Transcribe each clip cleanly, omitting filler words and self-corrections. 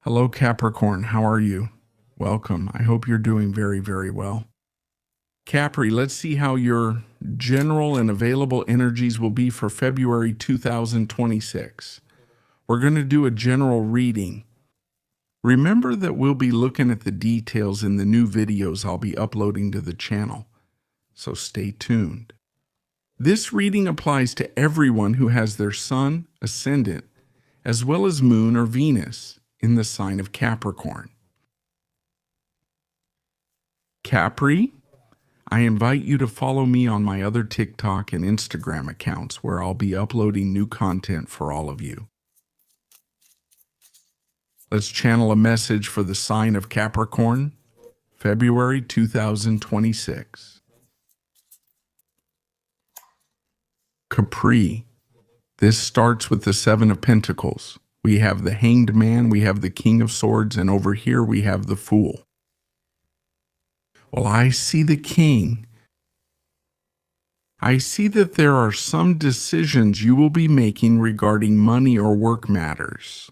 Hello, Capricorn. How are you? Welcome. I hope you're doing very, very well. Capri, let's see how your general and available energies will be for February 2026. We're going to do a general reading. Remember that we'll be looking at the details in the new videos I'll be uploading to the channel, so stay tuned. This reading applies to everyone who has their sun, ascendant, as well as moon or Venus in the sign of Capricorn. Capri, I invite you to follow me on my other TikTok and Instagram accounts where I'll be uploading new content for all of you. Let's channel a message for the sign of Capricorn, February 2026. Capri, this starts with the Seven of Pentacles. We have the Hanged Man, we have the King of Swords, and over here we have the Fool. Well, I see the King. I see that there are some decisions you will be making regarding money or work matters.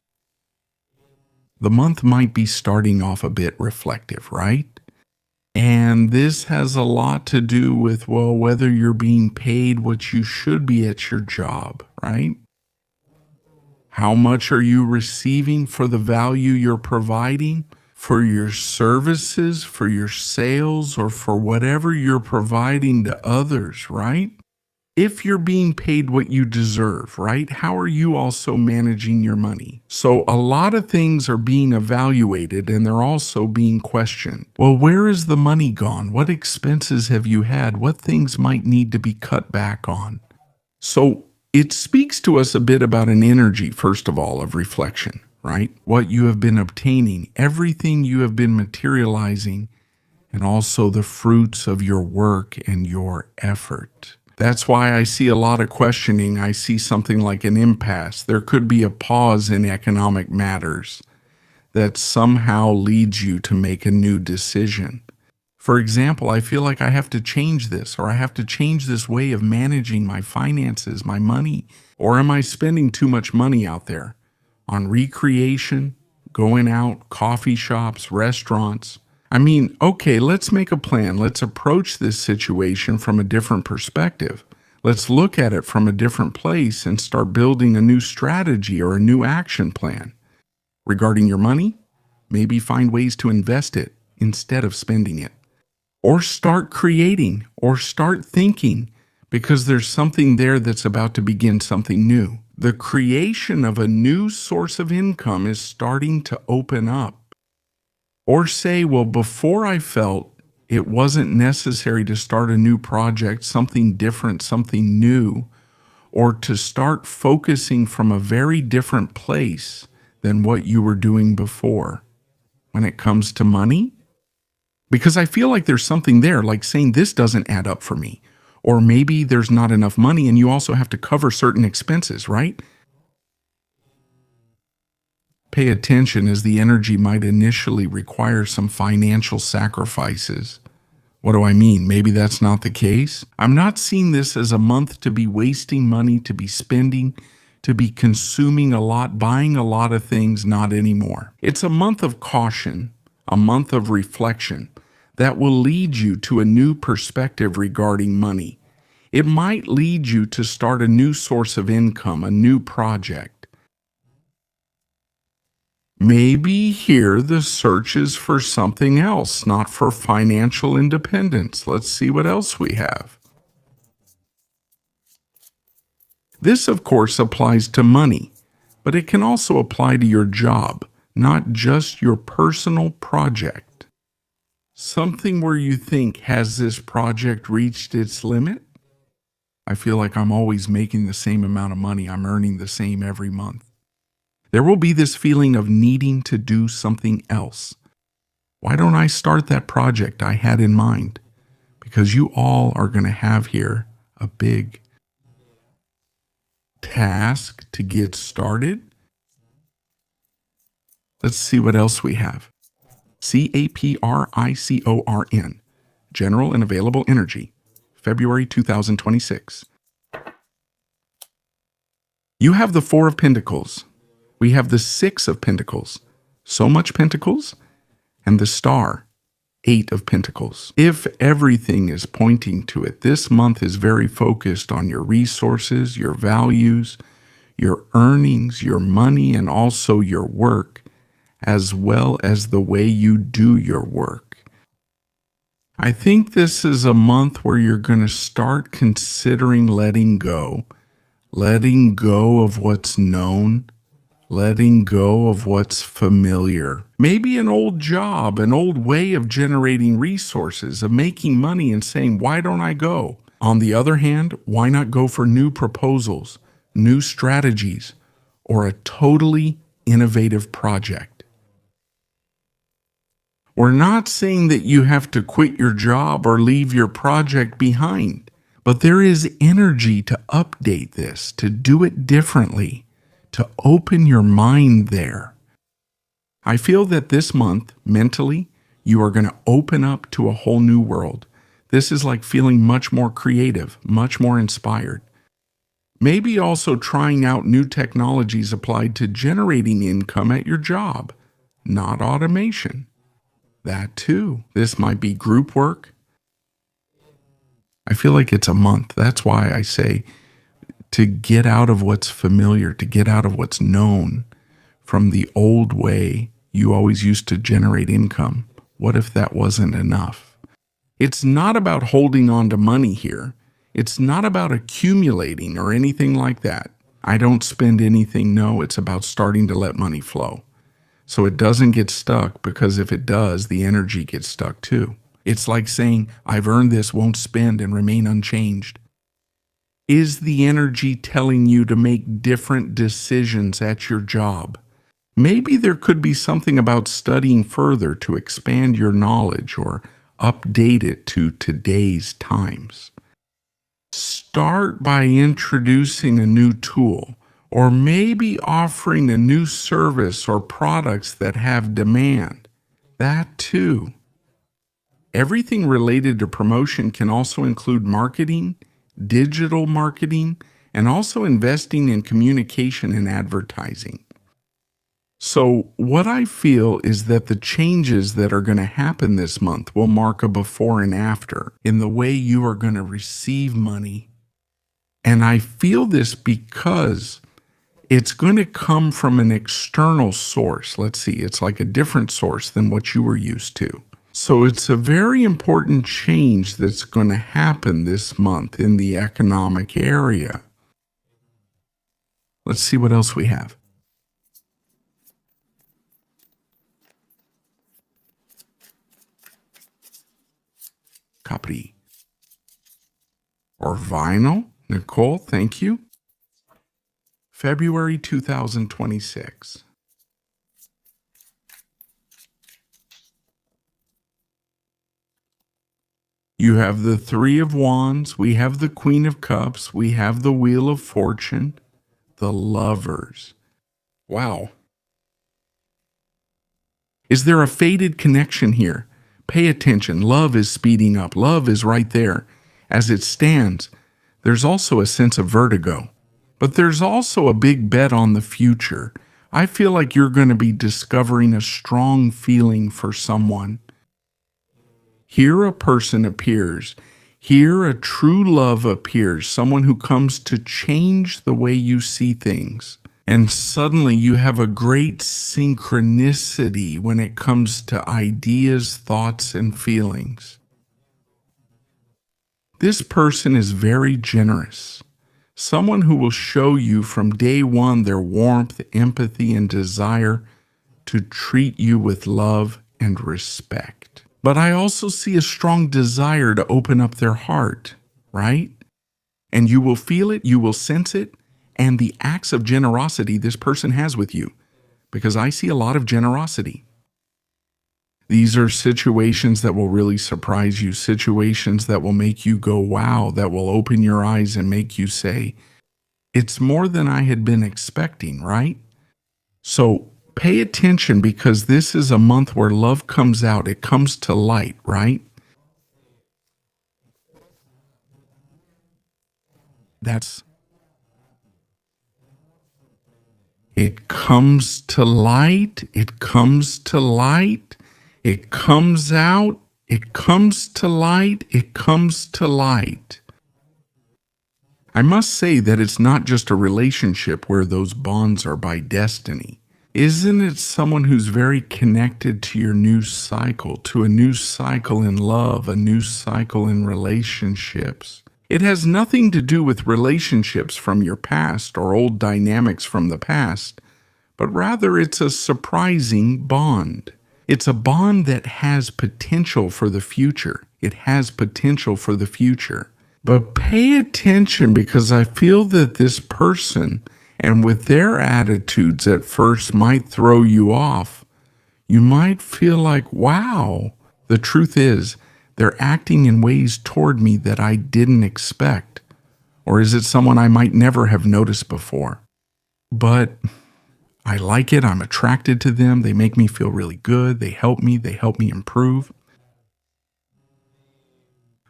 The month might be starting off a bit reflective, right? And this has a lot to do with, well, whether you're being paid what you should be at your job, right? How much are you receiving for the value you're providing, for your services, for your sales, or for whatever you're providing to others, right? If you're being paid what you deserve, right? How are you also managing your money? So a lot of things are being evaluated and they're also being questioned. Well, where is the money gone? What expenses have you had? What things might need to be cut back on? So it speaks to us a bit about an energy, first of all, of reflection, right? What you have been obtaining, everything you have been materializing, and also the fruits of your work and your effort. That's why I see a lot of questioning. I see something like an impasse. There could be a pause in economic matters that somehow leads you to make a new decision. For example, I feel like I have to change this, or I have to change this way of managing my finances, my money, or am I spending too much money out there on recreation, going out, coffee shops, restaurants? I mean, okay, let's make a plan. Let's approach this situation from a different perspective. Let's look at it from a different place and start building a new strategy or a new action plan. Regarding your money, maybe find ways to invest it instead of spending it. Or start creating, or start thinking, because there's something there that's about to begin something new. The creation of a new source of income is starting to open up. Or say, well, before I felt it wasn't necessary to start a new project, something different, something new, or to start focusing from a very different place than what you were doing before. When it comes to money, because I feel like there's something there, like saying this doesn't add up for me. Or maybe there's not enough money and you also have to cover certain expenses, right? Pay attention, as the energy might initially require some financial sacrifices. What do I mean? Maybe that's not the case. I'm not seeing this as a month to be wasting money, to be spending, to be consuming a lot, buying a lot of things, not anymore. It's a month of caution, a month of reflection that will lead you to a new perspective regarding money. It might lead you to start a new source of income, a new project. Maybe here the search is for something else, not for financial independence. Let's see what else we have. This, of course, applies to money, but it can also apply to your job, not just your personal project. Something where you think, has this project reached its limit? I feel like I'm always making the same amount of money. I'm earning the same every month. There will be this feeling of needing to do something else. Why don't I start that project I had in mind? Because you all are going to have here a big task to get started. Let's see what else we have. Capricorn, general and available energy, February 2026. You have the Four of Pentacles. We have the Six of Pentacles, So much Pentacles, and the Star, 8 of Pentacles. If everything is pointing to it, this month is very focused on your resources, your values, your earnings, your money, and also your work, as well as the way you do your work. I think this is a month where you're going to start considering letting go of what's known, letting go of what's familiar. Maybe an old job, an old way of generating resources, of making money, and saying, why don't I go? On the other hand, why not go for new proposals, new strategies, or a totally innovative project? We're not saying that you have to quit your job or leave your project behind, but there is energy to update this, to do it differently, to open your mind there. I feel that this month, mentally, you are going to open up to a whole new world. This is like feeling much more creative, much more inspired. Maybe also trying out new technologies applied to generating income at your job, not automation. That too. This might be group work. I feel like it's a month. That's why I say to get out of what's familiar, to get out of what's known from the old way you always used to generate income. What if that wasn't enough? It's not about holding on to money here. It's not about accumulating or anything like that. I don't spend anything. No, it's about starting to let money flow. So it doesn't get stuck, because if it does, the energy gets stuck too. It's like saying, I've earned this, won't spend, and remain unchanged. Is the energy telling you to make different decisions at your job? Maybe there could be something about studying further to expand your knowledge or update it to today's times. Start by introducing a new tool, or maybe offering a new service or products that have demand. That too. Everything related to promotion can also include marketing, digital marketing, and also investing in communication and advertising. So what I feel is that the changes that are going to happen this month will mark a before and after in the way you are going to receive money. And I feel this because it's going to come from an external source. Let's see, it's like a different source than what you were used to. So it's a very important change that's going to happen this month in the economic area. Let's see what else we have. Capri. Or vinyl. Nicole, thank you. February 2026. You have the Three of Wands, we have the Queen of Cups, we have the Wheel of Fortune, the Lovers. Wow. Is there a fated connection here? Pay attention. Love is speeding up. Love is right there. As it stands, there's also a sense of vertigo. But there's also a big bet on the future. I feel like you're going to be discovering a strong feeling for someone. Here a person appears. Here a true love appears, someone who comes to change the way you see things. And suddenly you have a great synchronicity when it comes to ideas, thoughts, and feelings. This person is very generous. Someone who will show you from day one their warmth, empathy, and desire to treat you with love and respect. But I also see a strong desire to open up their heart, right? And you will feel it, you will sense it, and the acts of generosity this person has with you, because I see a lot of generosity. These are situations that will really surprise you, situations that will make you go, wow, that will open your eyes and make you say, it's more than I had been expecting, right? So pay attention, because this is a month where love comes out. It comes to light, right? It comes to light. It comes to light. It comes out. It comes to light. It comes to light. I must say that it's not just a relationship where those bonds are by destiny. Isn't it someone who's very connected to your new cycle, to a new cycle in love, a new cycle in relationships? It has nothing to do with relationships from your past or old dynamics from the past, but rather it's a surprising bond. It's a bond that has potential for the future. It has potential for the future. But pay attention, because I feel that this person, and with their attitudes at first, might throw you off. You might feel like, wow. The truth is, they're acting in ways toward me that I didn't expect. Or is it someone I might never have noticed before? But I like it. I'm attracted to them. They make me feel really good. They help me improve.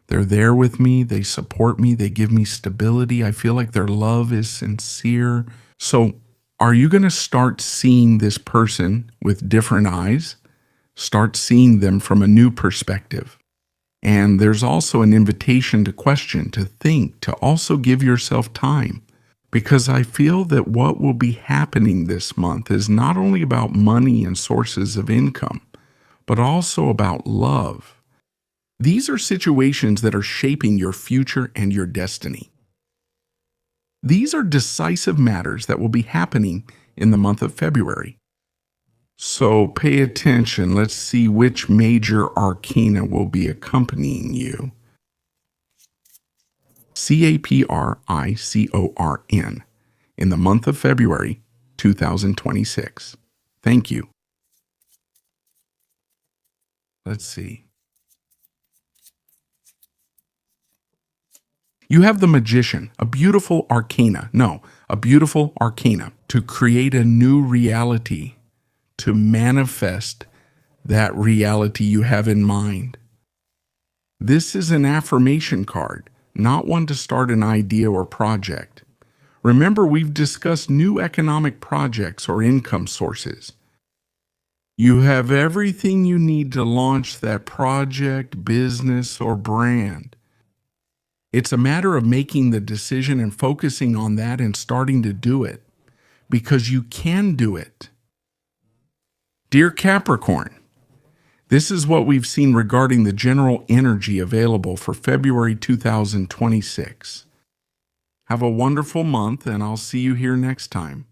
They're there with me. They support me. They give me stability. I feel like their love is sincere. So are you going to start seeing this person with different eyes? Start seeing them from a new perspective. And there's also an invitation to question, to think, to also give yourself time. Because I feel that what will be happening this month is not only about money and sources of income, but also about love. These are situations that are shaping your future and your destiny. These are decisive matters that will be happening in the month of February. So pay attention. Let's see which major arcana will be accompanying you. Capricorn in the month of February 2026. Thank you. Let's see. You have the Magician, a beautiful arcana. No, a beautiful arcana to create a new reality, to manifest that reality you have in mind. This is an affirmation card, not one to start an idea or project. Remember, we've discussed new economic projects or income sources. You have everything you need to launch that project, business, or brand. It's a matter of making the decision and focusing on that and starting to do it, because you can do it. Dear Capricorn, this is what we've seen regarding the general energy available for February 2026. Have a wonderful month, and I'll see you here next time.